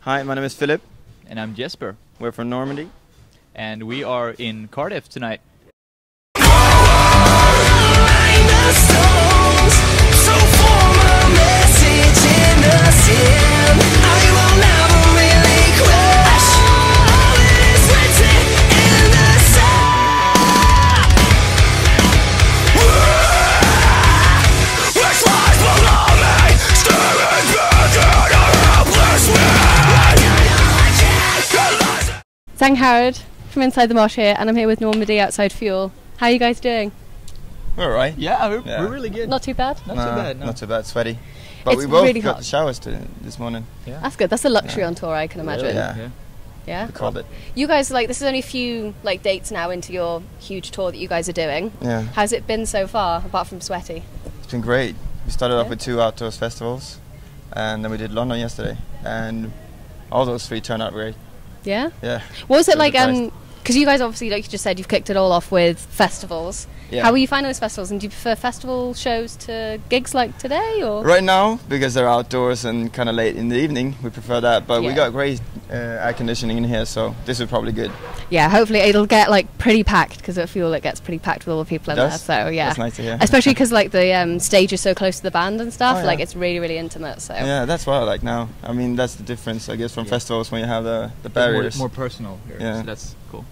Hi, my name is Philip. And I'm Jesper. We're from Normandy. And we are in Cardiff tonight. Zhang Harrod from Inside the Mosh here, and I'm here with Normandy outside Fuel. How are you guys doing? We're alright. Yeah, we're really good. Not too bad? Not too bad, no. Not too bad, sweaty. But It's we both really got hot. the showers this morning. Yeah. That's good. That's a luxury on tour, I can imagine. Yeah. Yeah? We called it. You guys, like, this is only a few dates now into your huge tour that you guys are doing. Yeah. How's it been so far, apart from sweaty? It's been great. We started off Yeah. with 2 outdoors festivals, and then we did London yesterday, and all those 3 turned out great. Yeah? Yeah. What was it So like, surprised. because you guys obviously, like you just said, you've kicked it all off with festivals. Yeah. How were you finding those festivals, and do you prefer festival shows to gigs like today, or? Right now, because they're outdoors and kind of late in the evening, we prefer that. But we Yeah. got great air conditioning in here, so this is probably good. Yeah, hopefully it'll get like pretty packed, because at Fuel it gets pretty packed with all the people in there. Does? So yeah, That's nice to hear. especially because like the stage is so close to the band and stuff. Oh, yeah. Like it's really really intimate. So Yeah, that's what I like now. I mean, that's the difference, I guess, from Yeah. festivals when you have the It's barriers. more personal here, Yeah. so that's cool.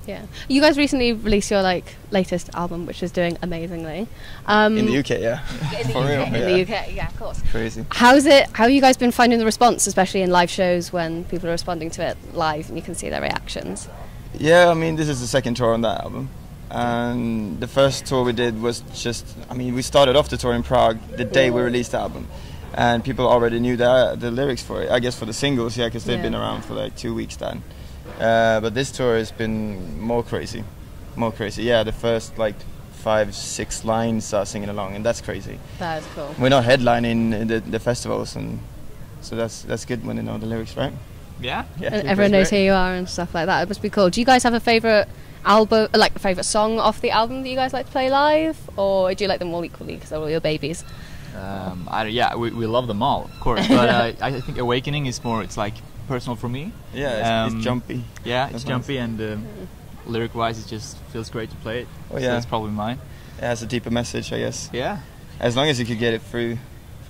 yeah. You guys recently released your latest album, which is doing amazingly. In the UK, yeah. In the For UK, real, in yeah. the UK, yeah, of course. Crazy. How have you guys been finding the response, especially in live shows when people are responding to it live and you can see their reactions? Yeah, I mean, this is the second tour on that album. And the first tour we did was just, I mean, we started off the tour in Prague the day we released the album. And people already knew the lyrics for it. I guess for the singles, yeah, because they've been Yeah. around for like 2 weeks then. But this tour has been more crazy. More crazy. Yeah, the first like 5-6 lines are singing along, and that's crazy. That is cool. We're not headlining the festivals, and so that's good when they know the lyrics, right? Yeah? Yeah. And everyone knows who you are and stuff like that. It must be cool. Do you guys have a favourite album, like a favourite song off the album that you guys like to play live, or do you like them all equally because they're all your babies? We love them all, of course. But I think Awakening is more, it's like personal for me. Yeah, it's jumpy. Yeah, That's it's jumpy and lyric-wise it just feels great to play it. Oh, So yeah. that's probably mine. It has a deeper message, I guess. Yeah. As long as you could get it through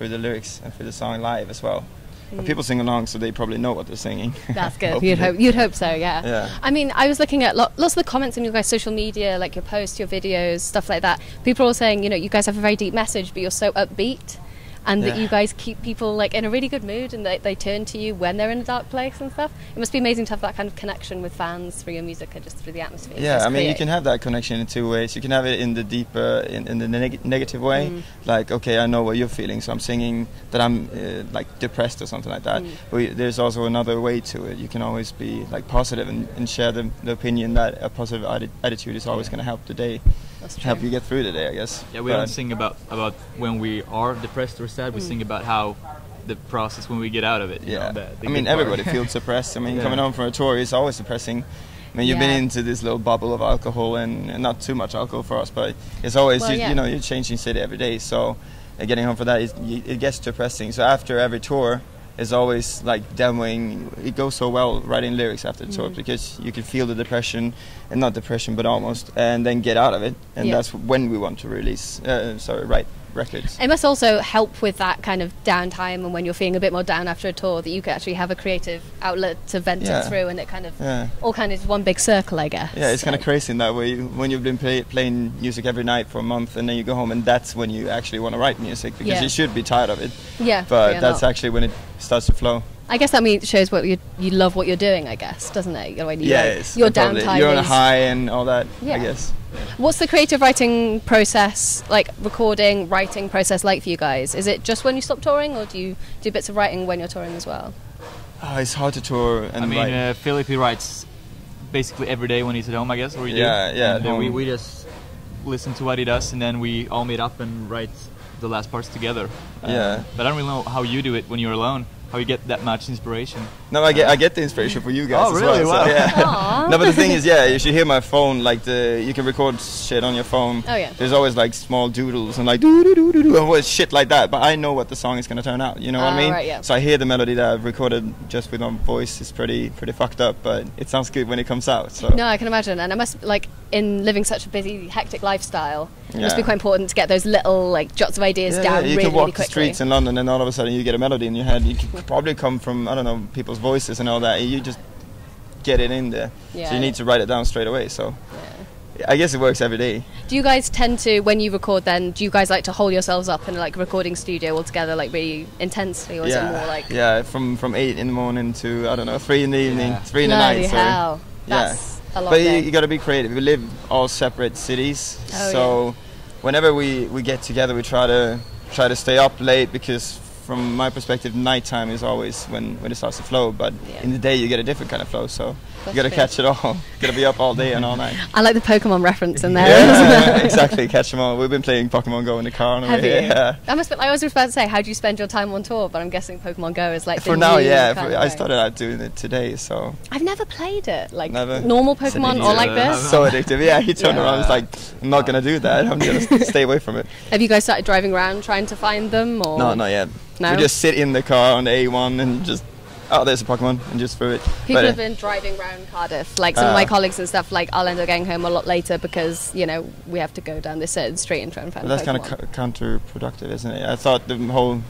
the lyrics and through the song live as well. But people sing along, so they probably know what they're singing. That's good. Hopefully. You'd hope so, yeah. Yeah. I mean, I was looking at lots of the comments on your guys' social media, like your posts, your videos, stuff like that. People are all saying, you guys have a very deep message, but you're so upbeat, and that Yeah. you guys keep people like in a really good mood, and they turn to you when they're in a dark place and stuff. It must be amazing to have that kind of connection with fans through your music and just through the atmosphere. you Yeah, guys I mean, you create. can have that connection in 2 ways. You can have it in the deeper, in the negative way, like, okay, I know what you're feeling, so I'm singing that I'm like depressed or something like that. But there's also another way to it. You can always be like positive and share the opinion that a positive attitude is always going to help the day, That's true. help you get through the day, I guess. Yeah, we don't sing about when we are depressed or sad. We sing about how the process when we get out of it. you Yeah, know, the I good mean, part. everybody feels depressed. I mean, Yeah. coming home from a tour is always depressing. I mean, you've Yeah. been into this little bubble of alcohol, and not too much alcohol for us, but it's always, Well, yeah. you're changing city every day, so getting home for that, it gets depressing. So after every tour, is always like demoing. It goes so well writing lyrics after the tour because you can feel the depression, and not depression, but almost, and then get out of it. And Yeah. that's when we want to release, write records. It must also help with that kind of downtime, and when you're feeling a bit more down after a tour, that you can actually have a creative outlet to vent Yeah. it through, and it kind of Yeah. all kind of is one big circle, I guess. Yeah, it's kind of So- crazy in that way. When you've been playing music every night for a month, and then you go home, and that's when you actually want to write music, because Yeah. you should be tired of it. Yeah, But yeah, that's no. actually when it starts to flow. I guess that means shows what you love what you're doing, I guess, doesn't it? When you, Yes, your probably. downtime You're on a is- high and all that. Yeah. I guess. What's the creative writing process, like recording, writing process, like for you guys? Is it just when you stop touring, or do you do bits of writing when you're touring as well? It's hard to tour and I mean, write. Philip, he writes basically every day when he's at home, I guess, or you do. Yeah, yeah, And at then we home. just listen to what he does, and then we all meet up and write the last parts together. Yeah. But I don't really know how you do it when you're alone. how you get that much inspiration. No, I get the inspiration for you guys Oh, as really? well. So, Wow. yeah. Aw. No, but the thing is, yeah, you should hear my phone. Like you can record shit on your phone. Oh, yeah. There's always like small doodles and like doo doo doo doo doo, always shit like that. But I know what the song is gonna turn out. You know what I mean? Right, yeah. So I hear the melody that I've recorded just with my voice is pretty fucked up, but it sounds good when it comes out. So No, I can imagine, and it must like in living such a busy, hectic lifestyle. It must be Yeah. quite important to get those little like jots of ideas down you really, can walk really the quickly. streets in London and all of a sudden you get a melody in your head. You can probably come from, I don't know, people's voices and all that. You just get it in there. Yeah, So you need to write it down straight away. So I guess it works every day. Do you guys tend to, when you record, then do you guys like to hold yourselves up in like a recording studio altogether, like really intensely, or is it more like? Yeah, from 8 in the morning to, I don't know, 3 in the evening, Yeah. 3 in the Bloody night. So hell. yeah. That's a long But day. you got to be creative. We live all separate cities, Oh, so whenever we get together, we try to stay up late because from my perspective, nighttime is always when it starts to flow. But Yeah. in the day, you get a different kind of flow. So That's you got to true. catch it all. Got to be up all day and all night. I like the Pokemon reference in there. Yeah, exactly. Catch them all. We've been playing Pokemon Go in the car on the Have way you? here. Yeah. That must be. I was just about to say, how do you spend your time on tour? But I'm guessing Pokemon Go is like the For now, new yeah. kind of I thing. started out doing it today, so I've never played it, like Never? normal Pokemon or like Yeah. this. so addictive. Yeah, he turned Yeah. around. It's like, I'm not gonna do that. I'm gonna stay away from it. Have you guys started driving around trying to find them? Or No, not yet. No? We just sit in the car on the A1 and just, oh, there's a Pokemon, and just throw it. People But, have been driving around Cardiff. Like some of my colleagues and stuff. Like I'll end up getting home a lot later because we have to go down this certain street and try and find. but that's kind Pokemon. of counterproductive, isn't it? I thought the whole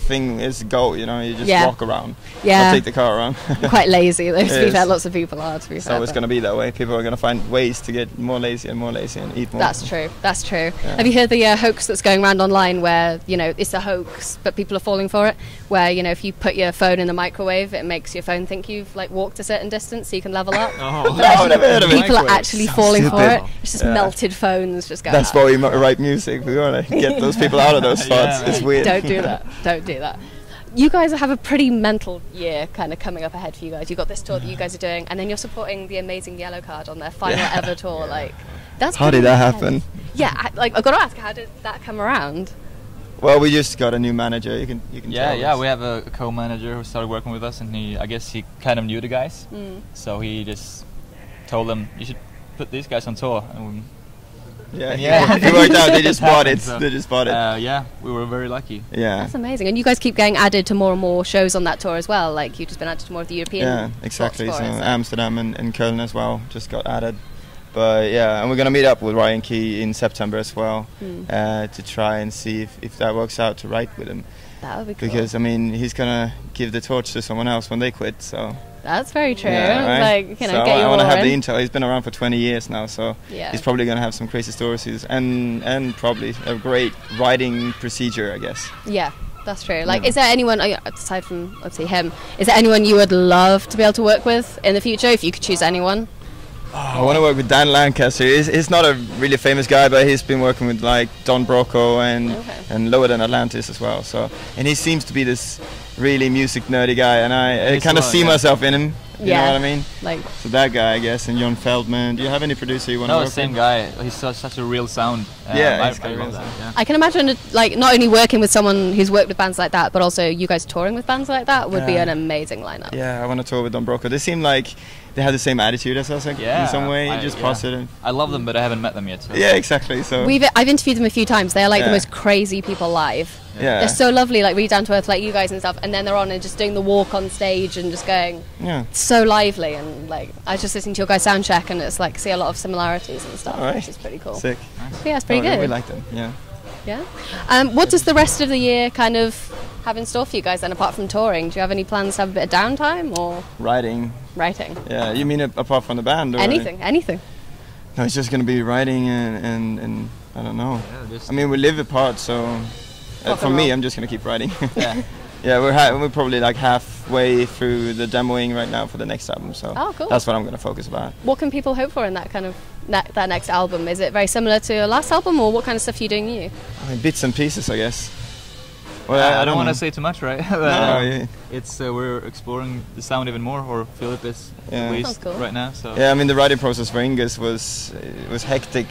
thing is go. You just Yeah. walk around. Yeah. I'll take the car around. I'm quite lazy though. To be It fair, is. lots of people are. To be fair, So it's but- going to be that way. People are going to find ways to get more lazy and eat more. That's true. That's true. Yeah. Have you heard the hoax that's going around online where it's a hoax, but people are falling for it? Where if you put your phone in the microwave, it makes your phone think you've like walked a certain distance, so you can level up. Oh. No, I've never heard of it. People are Microwave. actually Sounds falling for stupid. it. It's just Yeah. melted phones just going. That's why we write music. We want to get those people out of those Yeah, thoughts. It's man. weird. Don't do that. Don't do that. You guys have a pretty mental year kind of coming up ahead for you guys. You've got this tour that you guys are doing, and then you're supporting the Amazing Yellow Card on their final Yeah. ever tour. Like, that's How pretty did that mad. happen? Yeah, I've got to ask, how did that come around? Well, we just got a new manager. You can Yeah, tell yeah, us. we have a co-manager who started working with us, and I guess he kind of knew the guys, so he just told them, you should put these guys on tour. And Yeah, Yeah. it worked out. They just It bought it. happened, so, They just bought it. yeah, we were very lucky. Yeah. That's amazing. And you guys keep getting added to more and more shows on that tour as well. Like, you've just been added to more of the European Yeah, spots exactly. for So it, Amsterdam and Köln as well just got added. But yeah, and we're gonna meet up with Ryan Key in September as well to try and see if that works out to write with him. That would be cool. Because I mean, he's gonna give the torch to someone else when they quit. So That's very true. yeah, right? Like, so get I your want to oar have the in. intel. He's been around for 20 years now, so Yeah. he's probably gonna have some crazy stories and probably a great writing procedure, I guess. Yeah, that's true. Like, Yeah. is there anyone, aside from, obviously, him, is there anyone you would love to be able to work with in the future, if you could choose anyone? I want to work with Dan Lancaster. He's not a really famous guy, but he's been working with like Don Broco Okay. and Lower Than Atlantis as well. So, and he seems to be this really music nerdy guy, and I He's kind of well, see yeah. myself in him. You Yeah. know what I mean? Like, So that guy, I guess, and Jon Feldman. Do you have any producer you want to No, work same with? guy. He's such a real sound. Yeah, I he's got a love real that. sound. Yeah. I can imagine, like, not only working with someone who's worked with bands like that, but also you guys touring with bands like that would be Yeah. an amazing lineup. Yeah, I want to tour with Don Broco. They seem like they have the same attitude as us, like, Yeah, in some way, I- just yeah. positive. I love them, but I haven't met them yet. So. Yeah, exactly. So I've interviewed them a few times. They're like the Yeah. most crazy people live. yeah, They're so lovely, like really down to earth, like you guys and stuff. And then they're on and just doing the walk on stage and just going yeah. so lively. And like I was just listening to your guys' sound check, and it's like see a lot of similarities and stuff, All right. which is pretty cool. Sick. Yeah, it's pretty Oh, good. We like them. Yeah. Yeah. What does the rest of the year kind of have in store for you guys then, apart from touring? Do you have any plans to have a bit of downtime or Writing. writing? Yeah. You mean apart from the band? Or Anything. No, it's just gonna be writing and I don't know. Yeah, just- I mean, we live apart, so Rock for and me, roll. I'm just gonna keep writing. Yeah. Yeah, we're probably like halfway through the demoing right now for the next album, so Oh, cool. that's what I'm gonna focus about. What can people hope for in that kind of that next album? Is it very similar to your last album, or what kind of stuff are you doing new? I mean, bits and pieces, I guess. Well, I don't want know. to say too much, right? No, yeah. It's we're exploring the sound even more, or Philip is Yeah. at least Sounds cool. right now. So Yeah, I mean the writing process for Ingus was hectic.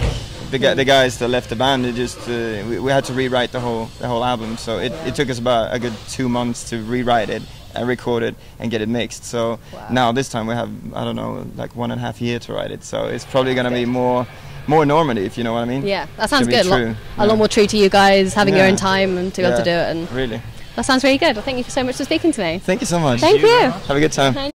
The guys that left the band, they just we had to rewrite the whole album. So it took us about a good 2 months to rewrite it and record it and get it mixed. So now this time we have, I don't know, like 1.5 years to write it. So it's probably going to be more Normandy, if you know what I mean. Yeah, that sounds good. True. A lot more true to you guys, having your own time and to be able to do it. And really. that sounds really good. Well, thank you so much for speaking to me. Thank you so much. Thank you. Have a good time.